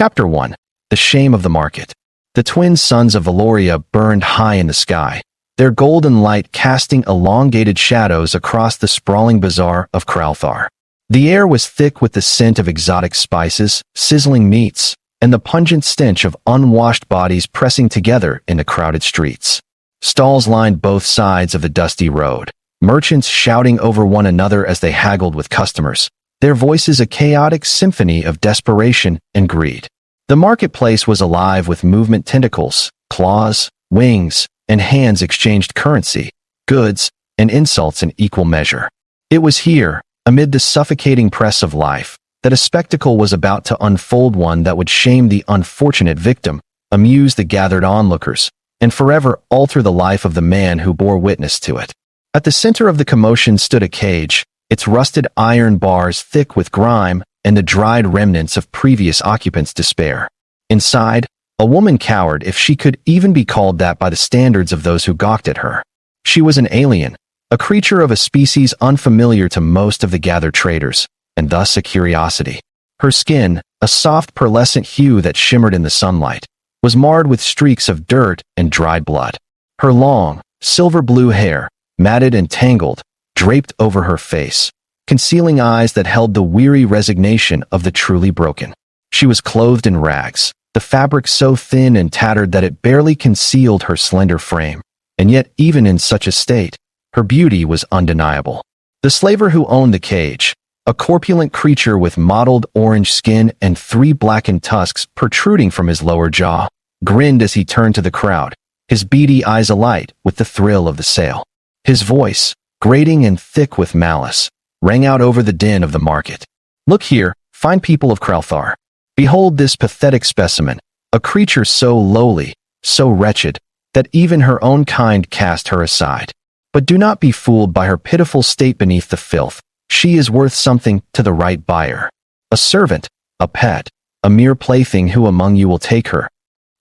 Chapter 1. The Shame of the Market. The twin suns of Valoria burned high in the sky, their golden light casting elongated shadows across the sprawling bazaar of Kralthar. The air was thick with the scent of exotic spices, sizzling meats, and the pungent stench of unwashed bodies pressing together in the crowded streets. Stalls lined both sides of the dusty road, merchants shouting over one another as they haggled with customers, their voices a chaotic symphony of desperation and greed. The marketplace was alive with movement tentacles, claws, wings, and hands exchanged currency, goods, and insults in equal measure. It was here, amid the suffocating press of life, that a spectacle was about to unfold, one that would shame the unfortunate victim, amuse the gathered onlookers, and forever alter the life of the man who bore witness to it. At the center of the commotion stood a cage, its rusted iron bars thick with grime and the dried remnants of previous occupants' despair. Inside, a woman cowered, if she could even be called that by the standards of those who gawked at her. She was an alien, a creature of a species unfamiliar to most of the gathered traders, and thus a curiosity. Her skin, a soft pearlescent hue that shimmered in the sunlight, was marred with streaks of dirt and dried blood. Her long, silver-blue hair, matted and tangled, draped over her face, concealing eyes that held the weary resignation of the truly broken. She was clothed in rags, the fabric so thin and tattered that it barely concealed her slender frame, and yet even in such a state, her beauty was undeniable. The slaver who owned the cage, a corpulent creature with mottled orange skin and 3 blackened tusks protruding from his lower jaw, grinned as he turned to the crowd, his beady eyes alight with the thrill of the sale. His voice, grating and thick with malice, rang out over the din of the market. "Look here, fine people of Kralthar. Behold this pathetic specimen, a creature so lowly, so wretched, that even her own kind cast her aside. But do not be fooled by her pitiful state beneath the filth. She is worth something to the right buyer. A servant, a pet, a mere plaything. Who among you will take her?"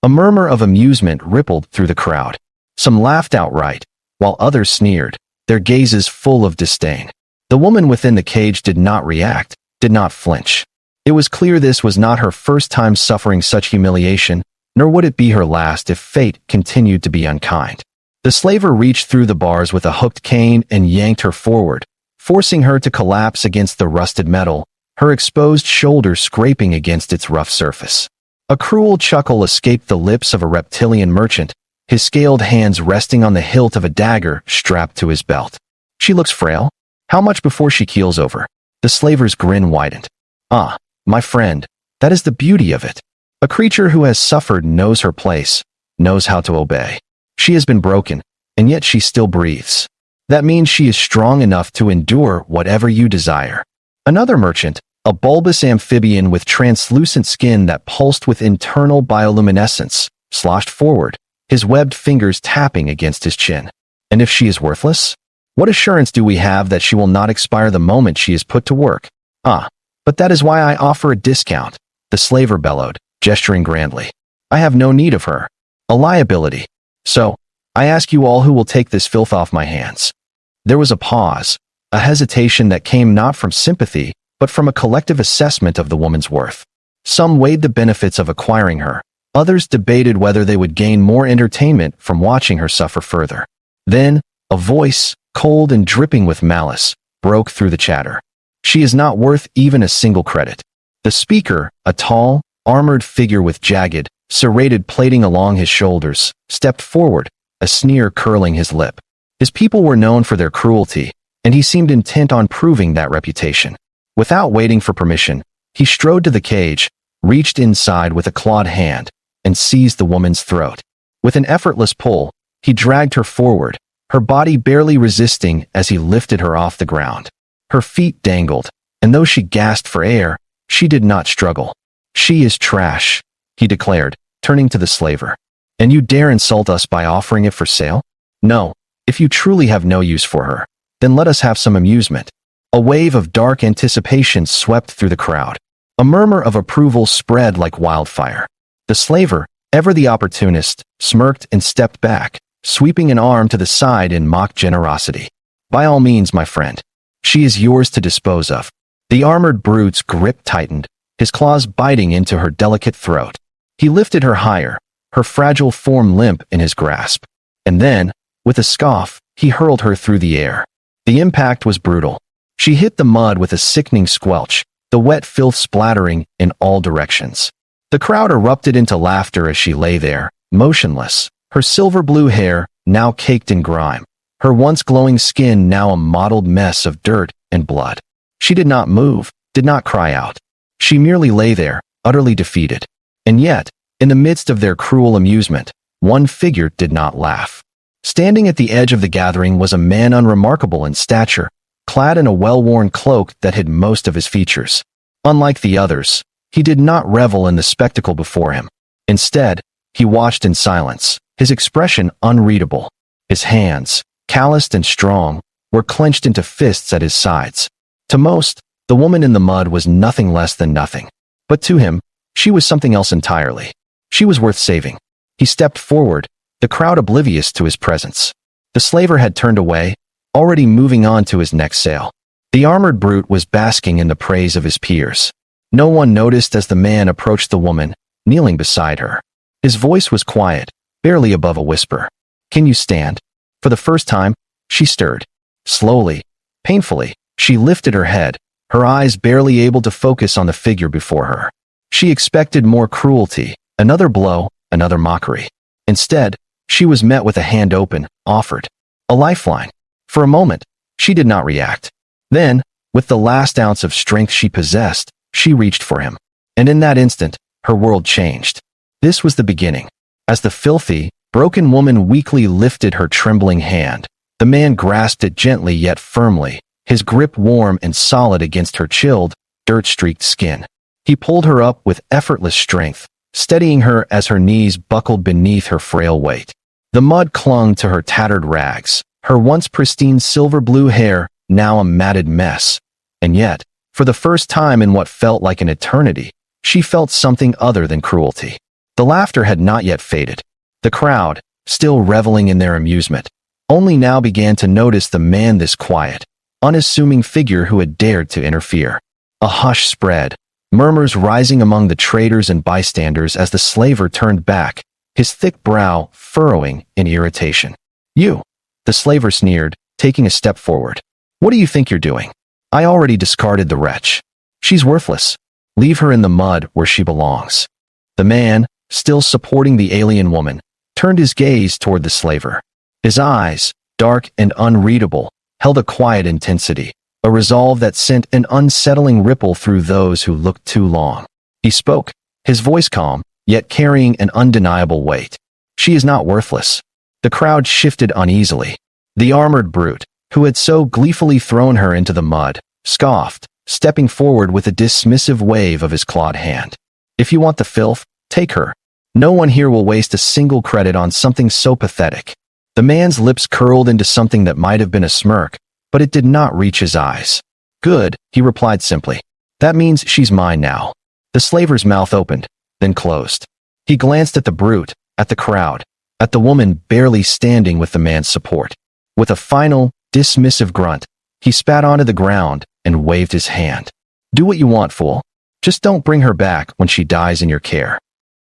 A murmur of amusement rippled through the crowd. Some laughed outright, while others sneered, their gazes full of disdain. The woman within the cage did not react, did not flinch. It was clear this was not her first time suffering such humiliation, nor would it be her last if fate continued to be unkind. The slaver reached through the bars with a hooked cane and yanked her forward, forcing her to collapse against the rusted metal, her exposed shoulders scraping against its rough surface. A cruel chuckle escaped the lips of a reptilian merchant, his scaled hands resting on the hilt of a dagger strapped to his belt. "She looks frail. How much before she keels over?" The slaver's grin widened. "Ah, my friend, that is the beauty of it. A creature who has suffered knows her place, knows how to obey. She has been broken, and yet she still breathes. That means she is strong enough to endure whatever you desire." Another merchant, a bulbous amphibian with translucent skin that pulsed with internal bioluminescence, sloshed forward, his webbed fingers tapping against his chin. "And if she is worthless? What assurance do we have that she will not expire the moment she is put to work?" "Ah, but that is why I offer a discount," the slaver bellowed, gesturing grandly. "I have no need of her. A liability. So, I ask you all, who will take this filth off my hands?" There was a pause, a hesitation that came not from sympathy, but from a collective assessment of the woman's worth. Some weighed the benefits of acquiring her. Others debated whether they would gain more entertainment from watching her suffer further. Then, a voice, cold and dripping with malice, broke through the chatter. "She is not worth even a single credit." The speaker, a tall, armored figure with jagged, serrated plating along his shoulders, stepped forward, a sneer curling his lip. His people were known for their cruelty, and he seemed intent on proving that reputation. Without waiting for permission, he strode to the cage, reached inside with a clawed hand, and seized the woman's throat. With an effortless pull, he dragged her forward, her body barely resisting as he lifted her off the ground. Her feet dangled, and though she gasped for air, she did not struggle. "She is trash," he declared, turning to the slaver. "And you dare insult us by offering it for sale? No, if you truly have no use for her, then let us have some amusement." A wave of dark anticipation swept through the crowd. A murmur of approval spread like wildfire. The slaver, ever the opportunist, smirked and stepped back, sweeping an arm to the side in mock generosity. "By all means, my friend. She is yours to dispose of." The armored brute's grip tightened, his claws biting into her delicate throat. He lifted her higher, her fragile form limp in his grasp. And then, with a scoff, he hurled her through the air. The impact was brutal. She hit the mud with a sickening squelch, the wet filth splattering in all directions. The crowd erupted into laughter as she lay there, motionless, her silver-blue hair now caked in grime, her once glowing skin now a mottled mess of dirt and blood. She did not move, did not cry out. She merely lay there, utterly defeated. And yet, in the midst of their cruel amusement, one figure did not laugh. Standing at the edge of the gathering was a man unremarkable in stature, clad in a well-worn cloak that hid most of his features. Unlike the others, he did not revel in the spectacle before him. Instead, he watched in silence, his expression unreadable. His hands, calloused and strong, were clenched into fists at his sides. To most, the woman in the mud was nothing less than nothing. But to him, she was something else entirely. She was worth saving. He stepped forward, the crowd oblivious to his presence. The slaver had turned away, already moving on to his next sale. The armored brute was basking in the praise of his peers. No one noticed as the man approached the woman, kneeling beside her. His voice was quiet, barely above a whisper. "Can you stand?" For the first time, she stirred. Slowly, painfully, she lifted her head, her eyes barely able to focus on the figure before her. She expected more cruelty, another blow, another mockery. Instead, she was met with a hand open, offered. A lifeline. For a moment, she did not react. Then, with the last ounce of strength she possessed, she reached for him. And in that instant, her world changed. This was the beginning. As the filthy, broken woman weakly lifted her trembling hand, the man grasped it gently yet firmly, his grip warm and solid against her chilled, dirt-streaked skin. He pulled her up with effortless strength, steadying her as her knees buckled beneath her frail weight. The mud clung to her tattered rags, her once pristine silver-blue hair now a matted mess. And yet, for the first time in what felt like an eternity, she felt something other than cruelty. The laughter had not yet faded. The crowd, still reveling in their amusement, only now began to notice the man, this quiet, unassuming figure who had dared to interfere. A hush spread, murmurs rising among the traders and bystanders as the slaver turned back, his thick brow furrowing in irritation. "You," the slaver sneered, taking a step forward. "What do you think you're doing? I already discarded the wretch. She's worthless. Leave her in the mud where she belongs." The man, still supporting the alien woman, turned his gaze toward the slaver. His eyes, dark and unreadable, held a quiet intensity, a resolve that sent an unsettling ripple through those who looked too long. He spoke, his voice calm, yet carrying an undeniable weight. "She is not worthless." The crowd shifted uneasily. The armored brute, who had so gleefully thrown her into the mud, scoffed, stepping forward with a dismissive wave of his clawed hand. "If you want the filth, take her. No one here will waste a single credit on something so pathetic." The man's lips curled into something that might have been a smirk, but it did not reach his eyes. "Good," he replied simply. "That means she's mine now." The slaver's mouth opened, then closed. He glanced at the brute, at the crowd, at the woman barely standing with the man's support. With a final, dismissive grunt, he spat onto the ground and waved his hand. "Do what you want, fool. Just don't bring her back when she dies in your care."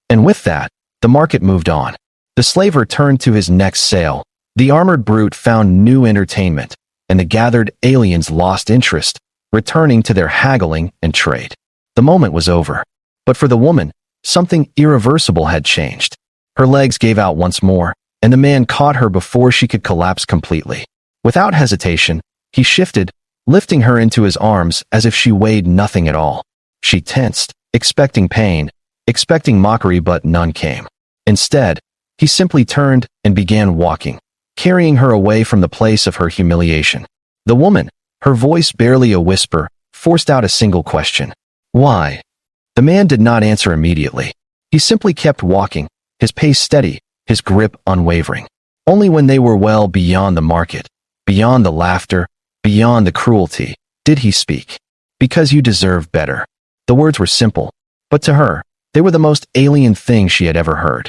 And with that, the market moved on. The slaver turned to his next sale. The armored brute found new entertainment, and the gathered aliens lost interest, returning to their haggling and trade. The moment was over. But for the woman, something irreversible had changed. Her legs gave out once more, and the man caught her before she could collapse completely. Without hesitation, he shifted, lifting her into his arms as if she weighed nothing at all. She tensed, expecting pain, expecting mockery, but none came. Instead, he simply turned and began walking, carrying her away from the place of her humiliation. The woman, her voice barely a whisper, forced out a single question. "Why?" The man did not answer immediately. He simply kept walking, his pace steady, his grip unwavering. Only when they were well beyond the market, beyond the laughter, beyond the cruelty, did he speak. "Because you deserve better." The words were simple, but to her, they were the most alien thing she had ever heard.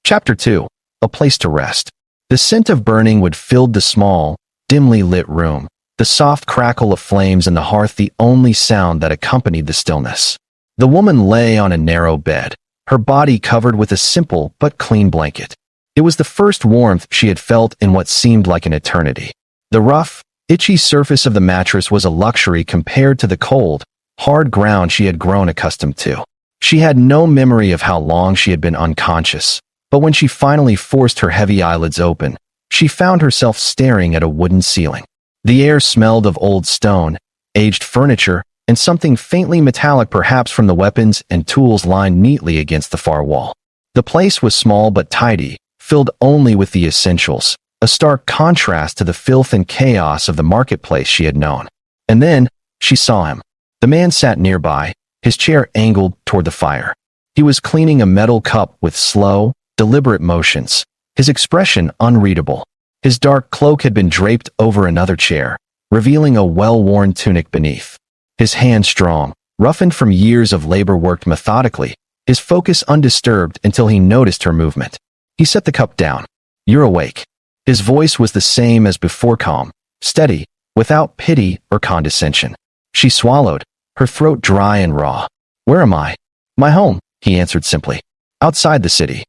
Chapter 2. A Place to Rest. The scent of burning wood filled the small, dimly lit room, the soft crackle of flames in the hearth the only sound that accompanied the stillness. The woman lay on a narrow bed, her body covered with a simple but clean blanket. It was the first warmth she had felt in what seemed like an eternity. The rough, itchy surface of the mattress was a luxury compared to the cold, hard ground she had grown accustomed to. She had no memory of how long she had been unconscious, but when she finally forced her heavy eyelids open, she found herself staring at a wooden ceiling. The air smelled of old stone, aged furniture, and something faintly metallic, perhaps from the weapons and tools lined neatly against the far wall. The place was small but tidy, filled only with the essentials, a stark contrast to the filth and chaos of the marketplace she had known. And then, she saw him. The man sat nearby, his chair angled toward the fire. He was cleaning a metal cup with slow, deliberate motions, his expression unreadable. His dark cloak had been draped over another chair, revealing a well-worn tunic beneath. His hands strong, roughened from years of labor, worked methodically, his focus undisturbed until he noticed her movement. He set the cup down. "You're awake." His voice was the same as before, calm, steady, without pity or condescension. She swallowed, her throat dry and raw. "Where am I?" "My home," he answered simply. "Outside the city."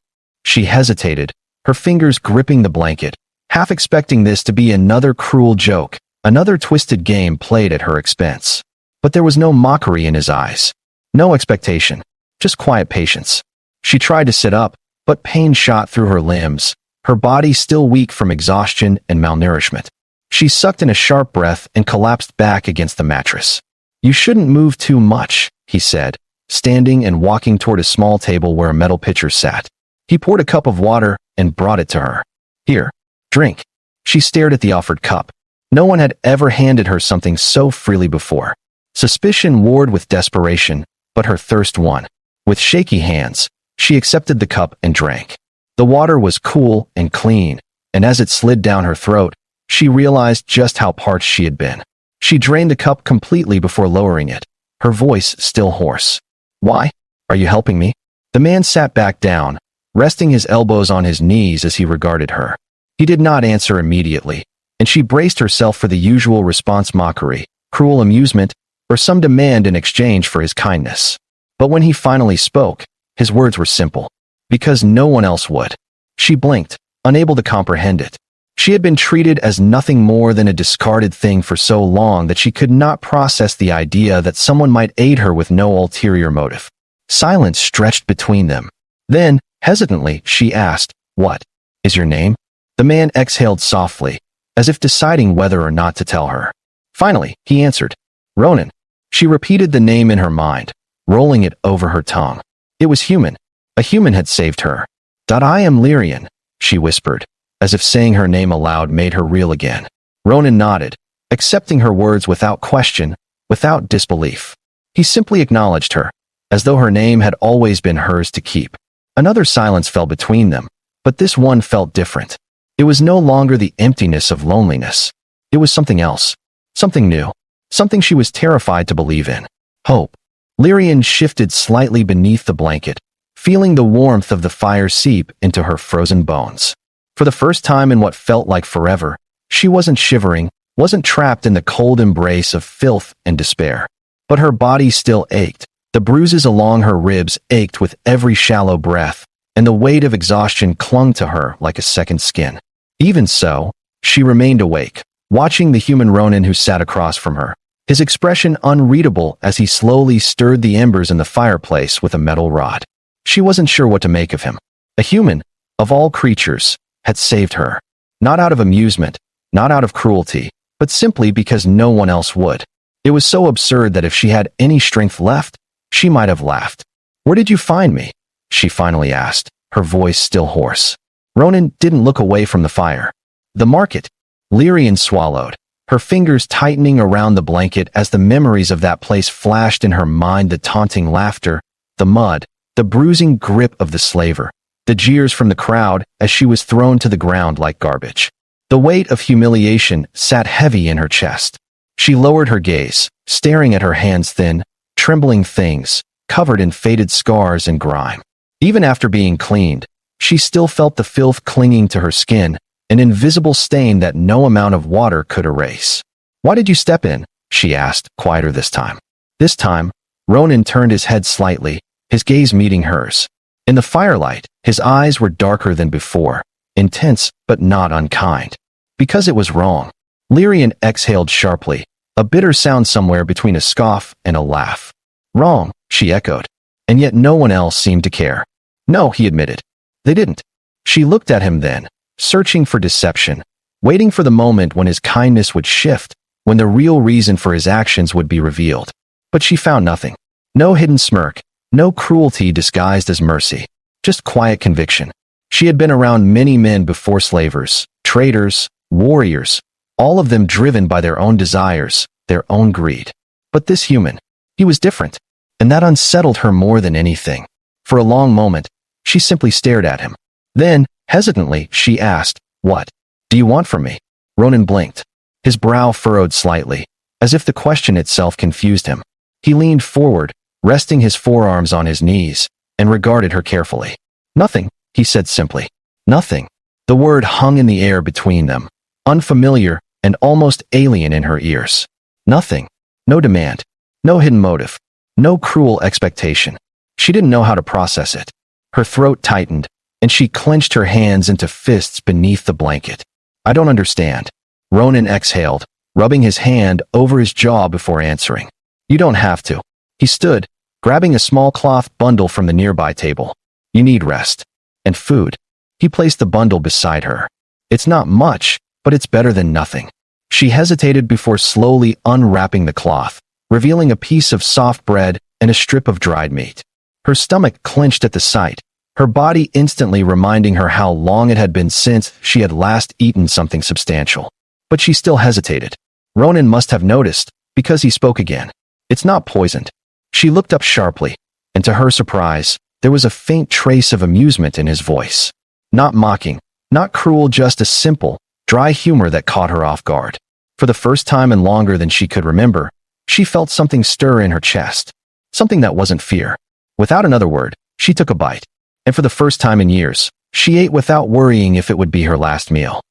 She hesitated, her fingers gripping the blanket, half expecting this to be another cruel joke, another twisted game played at her expense. But there was no mockery in his eyes. No expectation, just quiet patience. She tried to sit up, but pain shot through her limbs, her body still weak from exhaustion and malnourishment. She sucked in a sharp breath and collapsed back against the mattress. "You shouldn't move too much," he said, standing and walking toward a small table where a metal pitcher sat. He poured a cup of water and brought it to her. "Here, drink." She stared at the offered cup. No one had ever handed her something so freely before. Suspicion warred with desperation, but her thirst won. With shaky hands, she accepted the cup and drank. The water was cool and clean, and as it slid down her throat, she realized just how parched she had been. She drained the cup completely before lowering it, her voice still hoarse. "Why? Are you helping me?" The man sat back down, resting his elbows on his knees as he regarded her. He did not answer immediately, and she braced herself for the usual response: mockery, cruel amusement, or some demand in exchange for his kindness. But when he finally spoke, his words were simple. Because no one else would. She blinked, unable to comprehend it. She had been treated as nothing more than a discarded thing for so long that she could not process the idea that someone might aid her with no ulterior motive. Silence stretched between them. Then, hesitantly, she asked, "What is your name?" The man exhaled softly, as if deciding whether or not to tell her. Finally, he answered, "Ronan." She repeated the name in her mind, rolling it over her tongue. It was human. A human had saved her. "I am Lyrian," she whispered, as if saying her name aloud made her real again. Ronan nodded, accepting her words without question, without disbelief. He simply acknowledged her, as though her name had always been hers to keep. Another silence fell between them, but this one felt different. It was no longer the emptiness of loneliness. It was something else, something new, something she was terrified to believe in. Hope. Lyrian shifted slightly beneath the blanket, feeling the warmth of the fire seep into her frozen bones. For the first time in what felt like forever, she wasn't shivering, wasn't trapped in the cold embrace of filth and despair. But her body still ached. The bruises along her ribs ached with every shallow breath, and the weight of exhaustion clung to her like a second skin. Even so, she remained awake, watching the human Ronan who sat across from her, his expression unreadable as he slowly stirred the embers in the fireplace with a metal rod. She wasn't sure what to make of him. A human, of all creatures, had saved her. Not out of amusement, not out of cruelty, but simply because no one else would. It was so absurd that if she had any strength left, she might have laughed. "Where did you find me?" she finally asked, her voice still hoarse. Ronan didn't look away from the fire. "The market." Lyrian swallowed, her fingers tightening around the blanket as the memories of that place flashed in her mind: the taunting laughter, the mud, the bruising grip of the slaver, the jeers from the crowd as she was thrown to the ground like garbage. The weight of humiliation sat heavy in her chest. She lowered her gaze, staring at her hands, thin, trembling things, covered in faded scars and grime. Even after being cleaned, she still felt the filth clinging to her skin, an invisible stain that no amount of water could erase. "Why did you step in?" she asked, quieter this time. This time, Ronan turned his head slightly, his gaze meeting hers. In the firelight, his eyes were darker than before, intense but not unkind. Because it was wrong. Lyrian exhaled sharply, a bitter sound somewhere between a scoff and a laugh. Wrong, she echoed. And yet no one else seemed to care. No, he admitted. They didn't. She looked at him then, searching for deception, waiting for the moment when his kindness would shift, when the real reason for his actions would be revealed. But she found nothing. No hidden smirk, no cruelty disguised as mercy, just quiet conviction. She had been around many men before slavers, traders, warriors, all of them driven by their own desires, their own greed. But this human, he was different, and that unsettled her more than anything. For a long moment, she simply stared at him. Then, hesitantly, she asked, "What do you want from me?" Ronan blinked. His brow furrowed slightly, as if the question itself confused him. He leaned forward, resting his forearms on his knees, and regarded her carefully. "Nothing," he said simply. "Nothing." The word hung in the air between them, unfamiliar and almost alien in her ears. Nothing. No demand. No hidden motive. No cruel expectation. She didn't know how to process it. Her throat tightened, and she clenched her hands into fists beneath the blanket. "I don't understand." Ronan exhaled, rubbing his hand over his jaw before answering. "You don't have to." He stood, grabbing a small cloth bundle from the nearby table. "You need rest. And food." He placed the bundle beside her. "It's not much, but it's better than nothing." She hesitated before slowly unwrapping the cloth, revealing a piece of soft bread and a strip of dried meat. Her stomach clenched at the sight, her body instantly reminding her how long it had been since she had last eaten something substantial. But she still hesitated. Ronan must have noticed, because he spoke again. "It's not poisoned." She looked up sharply, and to her surprise, there was a faint trace of amusement in his voice. Not mocking, not cruel, just a simple, dry humor that caught her off guard. For the first time in longer than she could remember, she felt something stir in her chest. Something that wasn't fear. Without another word, she took a bite. And for the first time in years, she ate without worrying if it would be her last meal.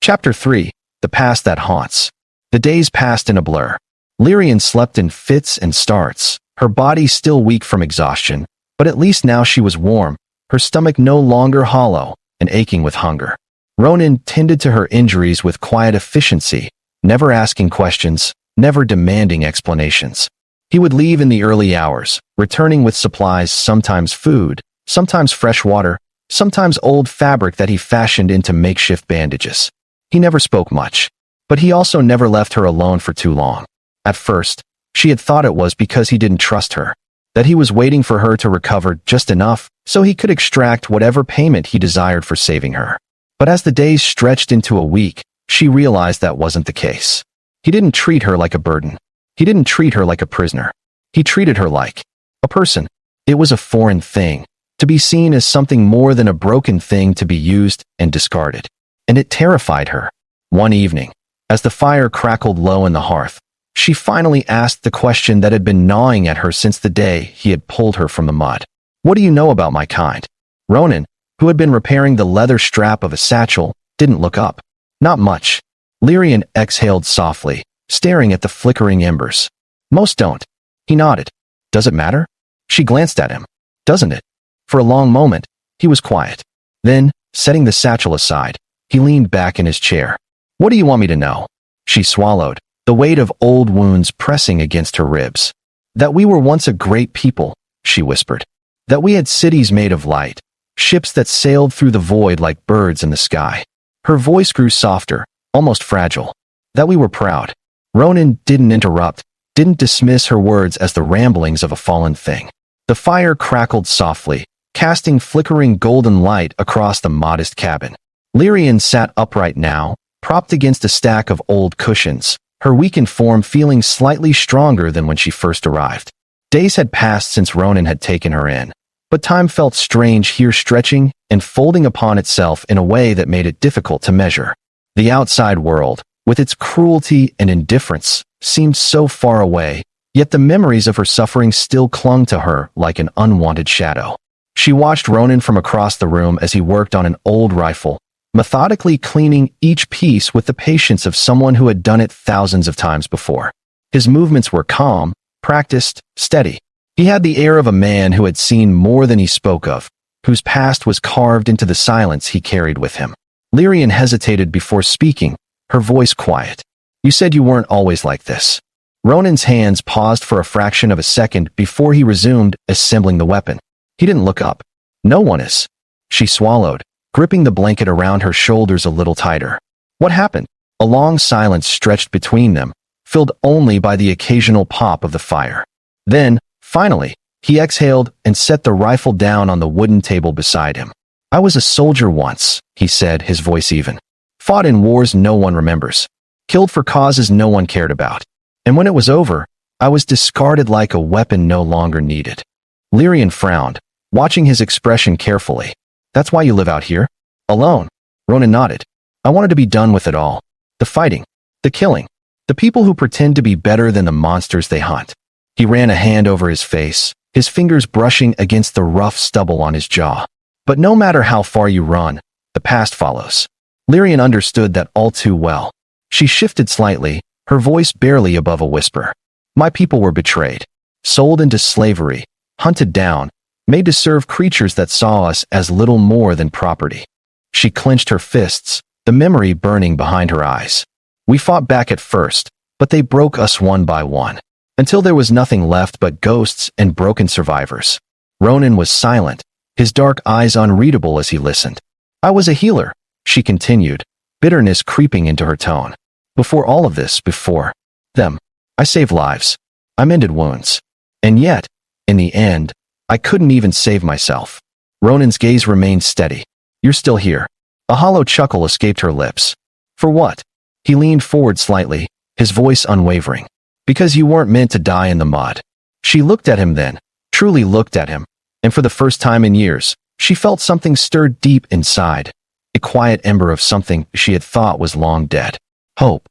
Chapter 3. The Past That Haunts. The days passed in a blur. Lyrian slept in fits and starts, her body still weak from exhaustion, but at least now she was warm, her stomach no longer hollow and aching with hunger. Ronan tended to her injuries with quiet efficiency, never asking questions, never demanding explanations. He would leave in the early hours, returning with supplies, sometimes food, sometimes fresh water, sometimes old fabric that he fashioned into makeshift bandages. He never spoke much, but he also never left her alone for too long. At first, she had thought it was because he didn't trust her, that he was waiting for her to recover just enough so he could extract whatever payment he desired for saving her. But as the days stretched into a week, she realized that wasn't the case. He didn't treat her like a burden. He didn't treat her like a prisoner. He treated her like a person. It was a foreign thing, to be seen as something more than a broken thing to be used and discarded. And it terrified her. One evening, as the fire crackled low in the hearth, she finally asked the question that had been gnawing at her since the day he had pulled her from the mud. "What do you know about my kind?" Ronan, who had been repairing the leather strap of a satchel, didn't look up. "Not much." Lyrian exhaled softly, staring at the flickering embers. "Most don't." He nodded. "Does it matter?" She glanced at him. "Doesn't it?" For a long moment, he was quiet. Then, setting the satchel aside, he leaned back in his chair. "What do you want me to know?" She swallowed, the weight of old wounds pressing against her ribs. "That we were once a great people," she whispered. "That we had cities made of light, ships that sailed through the void like birds in the sky." Her voice grew softer, almost fragile. "That we were proud." Ronan didn't interrupt, didn't dismiss her words as the ramblings of a fallen thing. The fire crackled softly, casting flickering golden light across the modest cabin. Lyrian sat upright now, propped against a stack of old cushions, her weakened form feeling slightly stronger than when she first arrived. Days had passed since Ronan had taken her in, but time felt strange here, stretching and folding upon itself in a way that made it difficult to measure. The outside world, with its cruelty and indifference, seemed so far away, yet the memories of her suffering still clung to her like an unwanted shadow. She watched Ronan from across the room as he worked on an old rifle, methodically cleaning each piece with the patience of someone who had done it thousands of times before. His movements were calm, practiced, steady. He had the air of a man who had seen more than he spoke of, whose past was carved into the silence he carried with him. Lyrian hesitated before speaking, her voice quiet. You said you weren't always like this. Ronan's hands paused for a fraction of a second before he resumed assembling the weapon. He didn't look up. No one is. She swallowed, gripping the blanket around her shoulders a little tighter. What happened? A long silence stretched between them, filled only by the occasional pop of the fire. Then, finally, he exhaled and set the rifle down on the wooden table beside him. I was a soldier once, he said, his voice even. Fought in wars no one remembers. Killed for causes no one cared about. And when it was over, I was discarded like a weapon no longer needed. Lyrian frowned, watching his expression carefully. That's why you live out here? Alone? Ronan nodded. I wanted to be done with it all. The fighting. The killing. The people who pretend to be better than the monsters they hunt. He ran a hand over his face, his fingers brushing against the rough stubble on his jaw. But no matter how far you run, the past follows. Lyrian understood that all too well. She shifted slightly, her voice barely above a whisper. My people were betrayed, sold into slavery, hunted down, made to serve creatures that saw us as little more than property. She clenched her fists, the memory burning behind her eyes. We fought back at first, but they broke us one by one, until there was nothing left but ghosts and broken survivors. Ronan was silent, his dark eyes unreadable as he listened. I was a healer, she continued, bitterness creeping into her tone. Before all of this, before them, I saved lives. I mended wounds. And yet, in the end, I couldn't even save myself. Ronan's gaze remained steady. You're still here. A hollow chuckle escaped her lips. For what? He leaned forward slightly, his voice unwavering. Because you weren't meant to die in the mud. She looked at him then, truly looked at him, and for the first time in years, she felt something stirred deep inside, a quiet ember of something she had thought was long dead. Hope.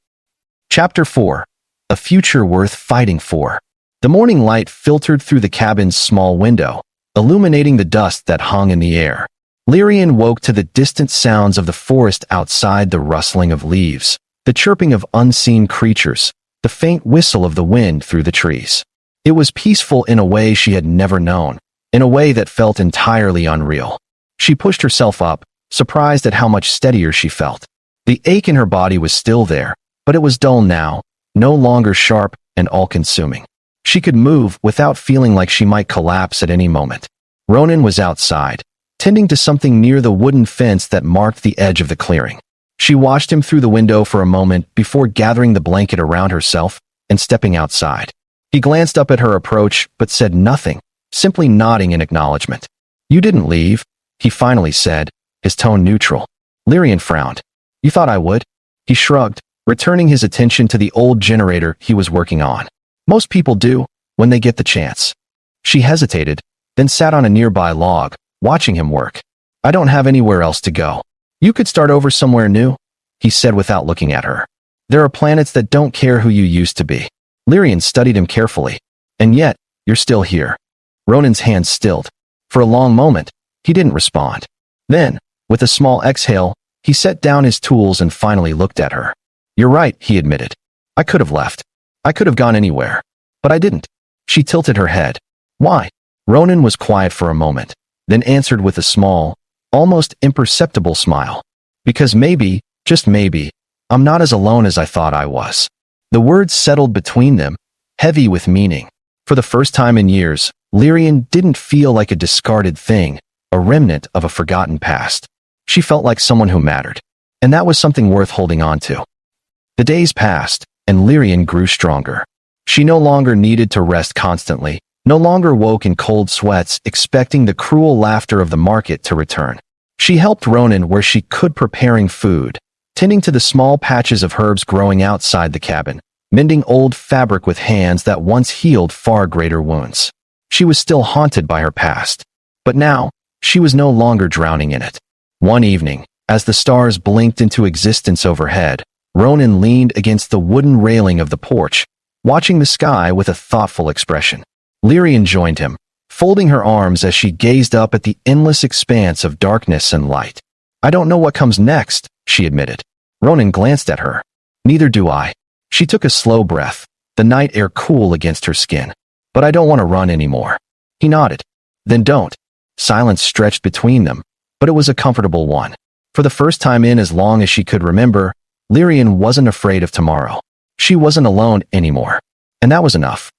Chapter 4. A Future Worth Fighting For. The morning light filtered through the cabin's small window, illuminating the dust that hung in the air. Lyrian woke to the distant sounds of the forest outside, the rustling of leaves, the chirping of unseen creatures, the faint whistle of the wind through the trees. It was peaceful in a way she had never known, in a way that felt entirely unreal. She pushed herself up, surprised at how much steadier she felt. The ache in her body was still there, but it was dull now, no longer sharp and all-consuming. She could move without feeling like she might collapse at any moment. Ronan was outside, tending to something near the wooden fence that marked the edge of the clearing. She watched him through the window for a moment before gathering the blanket around herself and stepping outside. He glanced up at her approach but said nothing, simply nodding in acknowledgement. You didn't leave, he finally said, his tone neutral. Lyrian frowned. You thought I would? He shrugged, returning his attention to the old generator he was working on. Most people do, when they get the chance. She hesitated, then sat on a nearby log, watching him work. I don't have anywhere else to go. You could start over somewhere new, he said without looking at her. There are planets that don't care who you used to be. Lyrian studied him carefully. And yet, you're still here. Ronan's hands stilled. For a long moment, he didn't respond. Then, with a small exhale, he set down his tools and finally looked at her. You're right, he admitted. I could have left. I could have gone anywhere. But I didn't. She tilted her head. Why? Ronan was quiet for a moment, then answered with a small, almost imperceptible smile. Because maybe, just maybe, I'm not as alone as I thought I was. The words settled between them, heavy with meaning. For the first time in years, Lyrian didn't feel like a discarded thing, a remnant of a forgotten past. She felt like someone who mattered. And that was something worth holding on to. The days passed, and Lyrian grew stronger. She no longer needed to rest constantly, no longer woke in cold sweats expecting the cruel laughter of the market to return. She helped Ronan where she could, preparing food, tending to the small patches of herbs growing outside the cabin, mending old fabric with hands that once healed far greater wounds. She was still haunted by her past, but now, she was no longer drowning in it. One evening, as the stars blinked into existence overhead, Ronan leaned against the wooden railing of the porch, watching the sky with a thoughtful expression. Lyrian joined him, folding her arms as she gazed up at the endless expanse of darkness and light. I don't know what comes next, she admitted. Ronan glanced at her. Neither do I. She took a slow breath, the night air cool against her skin. But I don't want to run anymore. He nodded. Then don't. Silence stretched between them, but it was a comfortable one. For the first time in as long as she could remember, Lyrian wasn't afraid of tomorrow. She wasn't alone anymore. And that was enough.